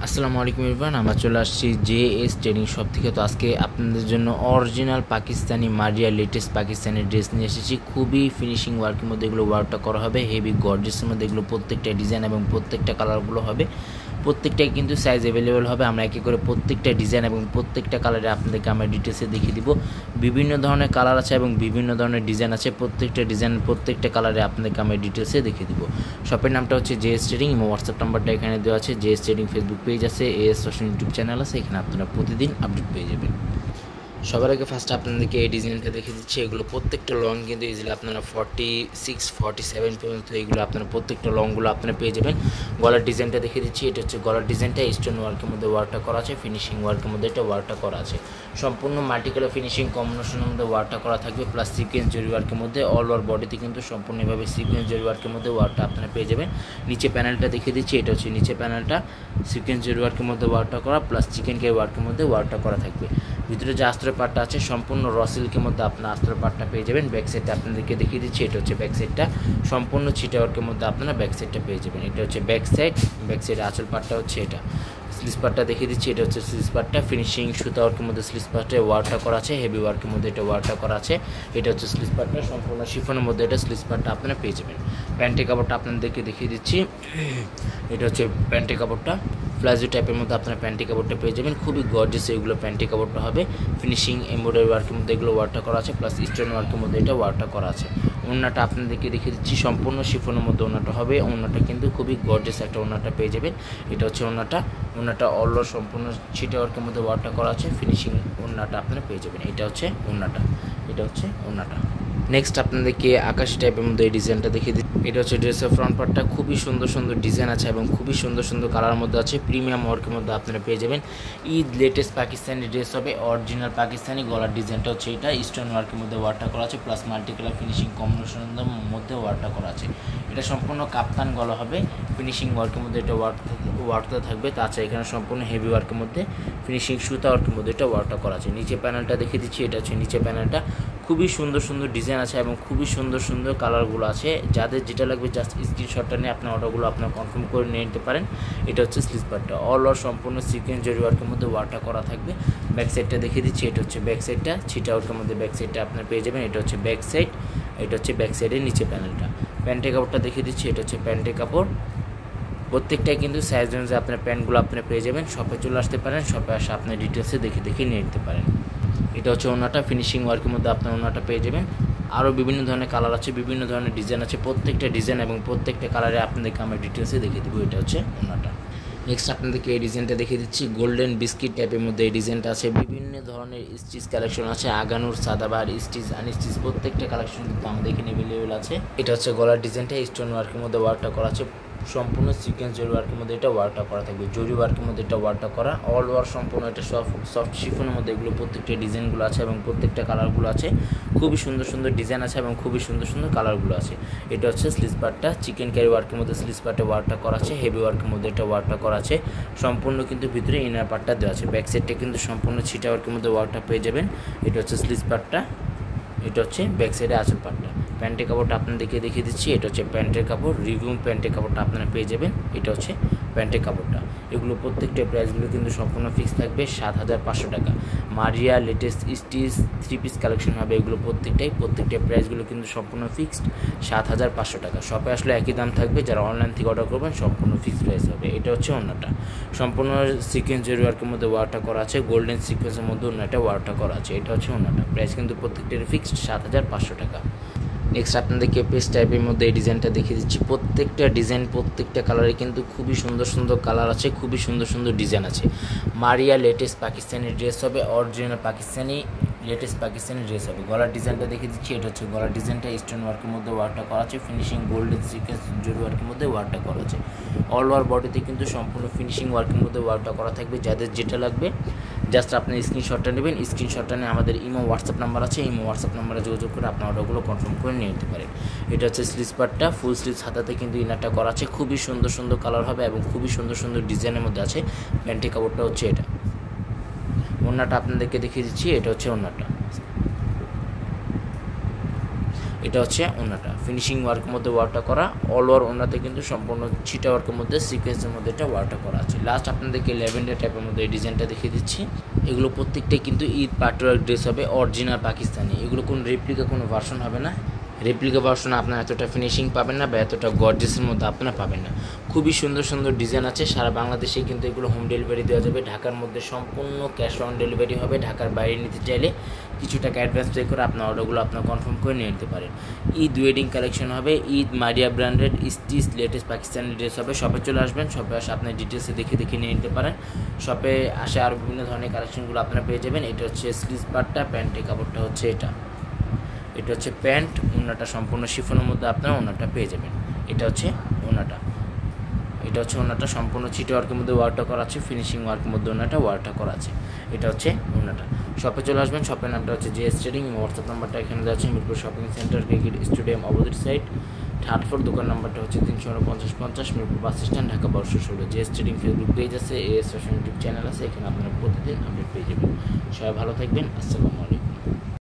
আসসালামু আলাইকুম এভরিওয়ান, আমরা চলে আসছি জেএস ট্রেডিং শপ থেকে। তো আজকে আপনাদের জন্য অরিজিনাল পাকিস্তানি মারিয়া লেটেস্ট পাকিস্তানি ড্রেস নিয়ে এসেছি। খুবই ফিনিশিং ওয়ার্কের মধ্যে এগুলো ওয়ার্কটা করা হবে, হেভি গর্জিয়াসের মধ্যে এগুলো প্রত্যেকটা ডিজাইন এবং প্রত্যেকটা কালারগুলো হবে, প্রত্যেকটাই কিন্তু সাইজ অ্যাভেলেবেল হবে। আমরা একে করে প্রত্যেকটা ডিজাইন এবং প্রত্যেকটা কালারে আপনাদেরকে আমরা ডিটেলসে দেখিয়ে দিব। বিভিন্ন ধরনের কালার আছে এবং বিভিন্ন ধরনের ডিজাইন আছে, প্রত্যেকটা ডিজাইন প্রত্যেকটা কালারে আপনাদেরকে আমরা ডিটেলসে দেখিয়ে দিব। শপের নামটা হচ্ছে জেএস ট্রেডিং, এবং হোয়াটসঅ্যাপ নাম্বারটা এখানে দেওয়া আছে। জেএস ট্রেডিং ফেসবুক পেজ আছে, এএস ফ্যাশন ইউটিউব চ্যানেল আছে, এখানে আপনারা প্রতিদিন আপডেট পেয়ে যাবেন। সবার আগে ফার্স্ট আপনাদেরকে এই ডিজাইনটা দেখে দিচ্ছি। এগুলো প্রত্যেকটা লং কিন্তু ইজিলি আপনারা 46, 47 পর্যন্ত এগুলো আপনারা প্রত্যেকটা লংগুলো আপনারা পেয়ে যাবেন। গলার ডিজাইনটা দেখে দিচ্ছি। এটা হচ্ছে গলার ডিজাইনটা, স্টোন ওয়ার্কের মধ্যে ওয়ার্কটা করা আছে, ফিনিশিং ওয়ার্কের মধ্যে এটা ওয়ার্কটা করা আছে। সম্পূর্ণ মাল্টিকালার ফিনিশিং কম্বিনেশনের মধ্যে ওয়ার্কটা করা থাকবে, প্লাস সিকোয়েন্স জরি ওয়ার্কের মধ্যে অল ওভার বডিতে কিন্তু সম্পূর্ণভাবে সিকোয়েন্স জরি ওয়ার্কের মধ্যে ওয়ার্কটা আপনারা পেয়ে যাবেন। নিচে প্যানেলটা দেখে দিচ্ছি। এটা হচ্ছে নিচে প্যানেলটা, সিকোয়েন্স জরি ওয়ার্কের মধ্যে ওয়ার্কটা করা, প্লাস চিকেন কারি ওয়ার্কের মধ্যে ওয়ার্কটা করা থাকবে। ভিতরে যে আস্তরের পার্টটা আছে সম্পূর্ণ র সিল্কের মধ্যে আপনার আস্তরের পার্টটা পেয়ে যাবেন। ব্যাক সাইডটা আপনাদেরকে দেখিয়ে দিচ্ছি। এটা হচ্ছে ব্যাক সাইডটা, সম্পূর্ণ ছিটা ওয়ার্কের মধ্যে আপনারা ব্যাক সাইডটা পেয়ে যাবেন। এটা হচ্ছে ব্যাক সাইড, ব্যাক সাইডের আঁচল পার্টটা হচ্ছে এটা। স্লিজ পার্টটা দেখিয়ে দিচ্ছি। এটা হচ্ছে স্লিজ পার্টটা, ফিনিশিং সুতা ওয়ার্কের মধ্যে স্লিজ পার্টে ওয়ার্কটা করা আছে, হেভি ওয়ার্কের মধ্যে এটা ওয়ার্কটা করা আছে। এটা হচ্ছে স্লিজ পার্টটা, সম্পূর্ণ শিফনের মধ্যে এটা স্লিজ পার্টটা আপনারা পেয়ে যাবেন। প্যান্টের কাপড়টা আপনাদেরকে দেখিয়ে দিচ্ছি। এটা হচ্ছে প্যান্টের কাপড়টা, প্লাজো টাইপের মধ্যে আপনারা প্যান্টি কাপড়টা পেয়ে যাবেন। খুবই গর্জিয়াস এগুলো প্যান্টি কাপড়টা হবে। ফিনিশিং এমব্রয়ডারি ওয়ার্কের মধ্যে এগুলো ওয়ার্কটা করা আছে, প্লাস স্টোন ওয়ার্কের মধ্যে এটা ওয়ার্কটা করা আছে। ওড়নাটা আপনাদেরকে দেখিয়ে দিচ্ছি। সম্পূর্ণ শিফনের মধ্যে ওড়নাটা হবে। ওড়নাটা কিন্তু খুবই গর্জিয়াস একটা ওড়নাটা পেয়ে যাবেন। এটা হচ্ছে ওড়নাটা অল সম্পূর্ণ ছিটা ওয়ার্কের মধ্যে ওয়ার্কটা করা আছে, ফিনিশিং ওড়নাটা আপনারা পেয়ে যাবেন। এটা হচ্ছে ওড়নাটা। নেক্সট আপনাদেরকে আকাশি টাইপের মধ্যে এই ডিজাইনটা দেখিয়ে দিই। এটা হচ্ছে ড্রেসের ফ্রন্ট পার্টটা, খুবই সুন্দর সুন্দর ডিজাইন আছে এবং খুবই সুন্দর সুন্দর কালার মধ্যে আছে। প্রিমিয়াম ওয়ার্কের মধ্যে আপনারা পেয়ে যাবেন। ঈদ লেটেস্ট পাকিস্তানি ড্রেস হবে, অরিজিনাল পাকিস্তানি। গলার ডিজাইনটা হচ্ছে এটা, স্টোন ওয়ার্কের মধ্যে ওয়ার্কটা করা আছে, প্লাস মাল্টি কালার ফিনিশিং কম্বিনেশনের মধ্যে ওয়ার্কটা করা আছে। এটা সম্পূর্ণ কাপ্তান গলা হবে, ফিনিশিং ওয়ার্কের মধ্যে এটা ওয়ার্কটা থাকবে। তাছাড়া এখানে সম্পূর্ণ হেভি ওয়ার্কের মধ্যে ফিনিশিং সুতা ওয়ার্কের মধ্যে এটা ওয়ার্কটা করা আছে। নিচে প্যানেলটা দেখিয়ে দিচ্ছি। এটা হচ্ছে নিচে প্যানেলটা, খুবই সুন্দর সুন্দর ডিজাইন আছে এবং খুবই সুন্দর সুন্দর কালারগুলো আছে। যাদের যেটা লাগবে জাস্ট স্ক্রিনশটটা নিয়ে আপনার অর্ডারগুলো আপনার কনফার্ম করে নিয়ে নিতে পারেন। এটা হচ্ছে স্লিভ পার্টটা, অল ওভার সম্পূর্ণ সিকোয়েন্স জরি ওয়ার্কের মধ্যে ওয়ার্কটা করা থাকবে। ব্যাক সাইডটা দেখিয়ে দিচ্ছি। এটা হচ্ছে ব্যাক সাইডটা, ছিটা ওয়ার্কের মধ্যে ব্যাক সাইডটা আপনার পেয়ে যাবেন। এটা হচ্ছে ব্যাক সাইড, এটা হচ্ছে ব্যাক সাইডের নিচে প্যানেলটা। প্যান্টের কাপড়টা দেখিয়ে দিচ্ছি। এটা হচ্ছে প্যান্টের কাপড়, প্রত্যেকটাই কিন্তু সাইজ অনুযায়ী আপনার প্যান্টগুলো আপনি পেয়ে যাবেন। শপে চলে আসতে পারেন, শপে আসে আপনার ডিটেলসে দেখে নিয়ে নিতে পারেন। এটা হচ্ছে ওড়নাটা, ফিনিশিং ওয়ার্কের মধ্যে আপনার ওড়নাটা পেয়ে যাবেন। আরও বিভিন্ন ধরনের কালার আছে, বিভিন্ন ধরনের ডিজাইন আছে, প্রত্যেকটা ডিজাইন এবং প্রত্যেকটা কালারে আপনাদেরকে আমরা ডিটেলসে দেখিয়ে দেবো। এটা হচ্ছে ওড়নাটা। নেক্সট আপনাদেরকে এই ডিজাইনটা দেখিয়ে দিচ্ছি। গোল্ডেন বিস্কিট টাইপের মধ্যে এই ডিজাইনটা আছে। বিভিন্ন ধরনের স্টিচ কালেকশন আছে, আগানুর, সাদাবাহার, স্টিচ, আনস্টিচ প্রত্যেকটা কালেকশন কিন্তু আমাদের এখানে অ্যাভেলেবেল আছে। এটা হচ্ছে গলার ডিজাইনটা, স্টোন ওয়ার্কের মধ্যে ওয়ার্কটা করা আছে, সম্পূর্ণ সিকোয়েন্স জরি ওয়ার্কের মধ্যে এটা ওয়ার্কটা করা থাকবে। জরি ওয়ার্কের মধ্যে এটা ওয়ার্কটা করা, অল ওয়ার্ক সম্পূর্ণ এটা সফট শিফনের মধ্যে এগুলো প্রত্যেকটা ডিজাইনগুলো আছে এবং প্রত্যেকটা কালারগুলো আছে। খুবই সুন্দর সুন্দর ডিজাইন আছে এবং খুবই সুন্দর সুন্দর কালারগুলো আছে। এটা হচ্ছে স্লিজ পার্টটা, চিকেন কারি ওয়ার্কের মধ্যে স্লিজ পার্টে ওয়ার্কটা করা আছে, হেভি ওয়ার্কের মধ্যে এটা ওয়ার্কটা করা আছে। সম্পূর্ণ কিন্তু ভিতরে ইনার পার্টটা দেওয়া আছে। ব্যাক সাইডটা কিন্তু সম্পূর্ণ ছিটা ওয়ার্কের মধ্যে ওয়ার্কটা পেয়ে যাবেন। এটা হচ্ছে স্লিজ পার্টটা, এটা হচ্ছে ব্যাক সাইডে আঁচল পার্টটা। প্যান্টের কাপড়টা আপনাদেরকে দেখিয়ে দিচ্ছি। এটা হচ্ছে প্যান্টের কাপড়, রিভিউ প্যান্টের কাপড়টা আপনারা পেয়ে যাবেন। এটা হচ্ছে প্যান্টের কাপড়টা। এগুলো প্রত্যেকটা প্রাইসগুলো কিন্তু সম্পূর্ণ ফিক্স থাকবে 7,500 টাকা। মারিয়া লেটেস্ট স্টিচ 3 পিস কালেকশন হবে, এগুলো প্রত্যেকটা প্রাইসগুলো কিন্তু সম্পূর্ণ ফিক্সড 7,500 টাকা। শপে আসলে একই দাম থাকবে, যারা অনলাইন থেকে অর্ডার করবেন সম্পূর্ণ ফিক্সড প্রাইস হবে। এটা হচ্ছে ওড়নাটা, সম্পূর্ণ সিকোয়েন্স জরি ওয়ার্কের মধ্যে ওয়ার্কটা করা আছে, গোল্ডেন সিকোয়েন্সের মধ্যে ওড়নাটা ওয়ার্কটা করা আছে। এটা হচ্ছে ওড়নাটা, প্রাইস কিন্তু প্রত্যেকটার ফিক্সড 7,500 টাকা। নেক্সট আপনাদেরকে পেস্ট টাইপের মধ্যে এই ডিজাইনটা দেখিয়ে দিচ্ছি। প্রত্যেকটা ডিজাইন প্রত্যেকটা কালারে কিন্তু খুবই সুন্দর সুন্দর কালার আছে, খুবই সুন্দর সুন্দর ডিজাইন আছে। মারিয়া লেটেস্ট পাকিস্তানি ড্রেস হবে, original Pakistani latest Pakistani dress হবে। গলার ডিজাইনটা দেখিয়ে দিচ্ছি। এটা হচ্ছে গলার ডিজাইনটা, স্টোন ওয়ার্কের মধ্যে ওয়ার্কটা করা আছে, ফিনিশিং গোল্ডেন সিকোয়েন্স জরি ওয়ার্কের মধ্যে ওয়ার্কটা করা আছে। অল ওভার বডিতে কিন্তু সম্পূর্ণ ফিনিশিং ওয়ার্কের মধ্যে ওয়ার্কটা করা থাকবে। যাদের যেটা লাগবে জাস্ট আপনি স্ক্রিনশটটা নেবেন, স্ক্রিনশটটা নিয়ে আমাদের ইমো হোয়াটসঅ্যাপ নাম্বার আছে, ইমো হোয়াটসঅ্যাপ নাম্বারে যোগাযোগ করে আপনার অর্ডারগুলো কনফার্ম করে নিয়ে নিতে পারেন। এটা হচ্ছে স্লিভ পার্টটা, ফুল স্লিভ হাতাতে কিন্তু ইনারটা করা আছে, খুবই সুন্দর সুন্দর কালার হবে এবং খুবই সুন্দর সুন্দর ডিজাইনের মধ্যে আছে। প্যান্টের কাপড়টা হচ্ছে এটা। ওড়নাটা আপনাদেরকে দেখিয়ে দিচ্ছি। এটা হচ্ছে ওড়নাটা, এটা হচ্ছে ওড়নাটা, ফিনিশিং ওয়ার্কের মধ্যে ওয়ার্কটা করা, অল ওভার ওড়নাতে কিন্তু সম্পূর্ণ ছিটা ওয়ার্কের মধ্যে সিকোয়েন্সের মধ্যে এটা ওয়ার্কটা করা আছে। লাস্ট আপনাদেরকে ল্যাভেন্ডার টাইপের মধ্যে এই ডিজাইনটা দেখিয়ে দিচ্ছি। এগুলো প্রত্যেকটাই কিন্তু ঈদ পাটোয়ার ড্রেস হবে, অরিজিনাল পাকিস্তানি। এগুলো কোনো রেপ্লিকা কোনো ভার্সন হবে না। রেপ্লিকা ভার্সন আপনার এতটা ফিনিশিং পাবেন না বা এতটা গর্জিয়াসের মধ্যে আপনারা পাবেন না। খুবই সুন্দর সুন্দর ডিজাইন আছে, সারা বাংলাদেশে কিন্তু এগুলো হোম ডেলিভারি দেওয়া যাবে। ঢাকার মধ্যে সম্পূর্ণ ক্যাশ অন ডেলিভারি হবে। ঢাকার বাইরে নিতে চাইলে কিছু টাকা অ্যাডভান্স পে করে আপনার অর্ডারগুলো আপনার কনফার্ম করে নিয়ে নিতে পারেন। ঈদ ওয়েডিং কালেকশন হবে, ঈদ মারিয়া branded stitch latest Pakistani dress হবে। শপে চলে আসবেন, শপে আসে আপনার ডিটেলসে দেখে নিয়ে নিতে পারেন। শপে আসে আরও বিভিন্ন ধরনের কালেকশনগুলো আপনারা পেয়ে যাবেন। এটা হচ্ছে স্লিভ পার্টটা, প্যান্টের কাপড়টা হচ্ছে এটা হচ্ছে প্যান্ট। ওড়নাটা সম্পূর্ণ শিফনের মধ্যে আপনারা ওড়নাটা পেয়ে যাবেন। এটা হচ্ছে ওড়নাটা সম্পূর্ণ ছিটে ওয়ার্কের মধ্যে ওয়ার্কটা করা আছে, ফিনিশিং ওয়ার্কের মধ্যে ওড়নাটা ওয়ার্কটা করা আছে। এটা হচ্ছে ওড়নাটা। শপে চলে আসবেন, শপের নামটা হচ্ছে জেএস ট্রেডিং। হোয়াটসঅ্যাপ নাম্বারটা এখানে দেওয়া আছে, Mirpur shopping centre, cricket stadium opposite side, third floor. দোকান নাম্বারটা হচ্ছে 349-50 Mirpur bus stand, Dhaka 1216। JS trading Facebook page আছে, এএস ফ্যাশন ইউটিউব চ্যানেল আছে, এখানে আপনারা প্রতিদিন আপডেট পেয়ে যাবেন। সবাই ভালো থাকবেন, আসসালামু আলাইকুম।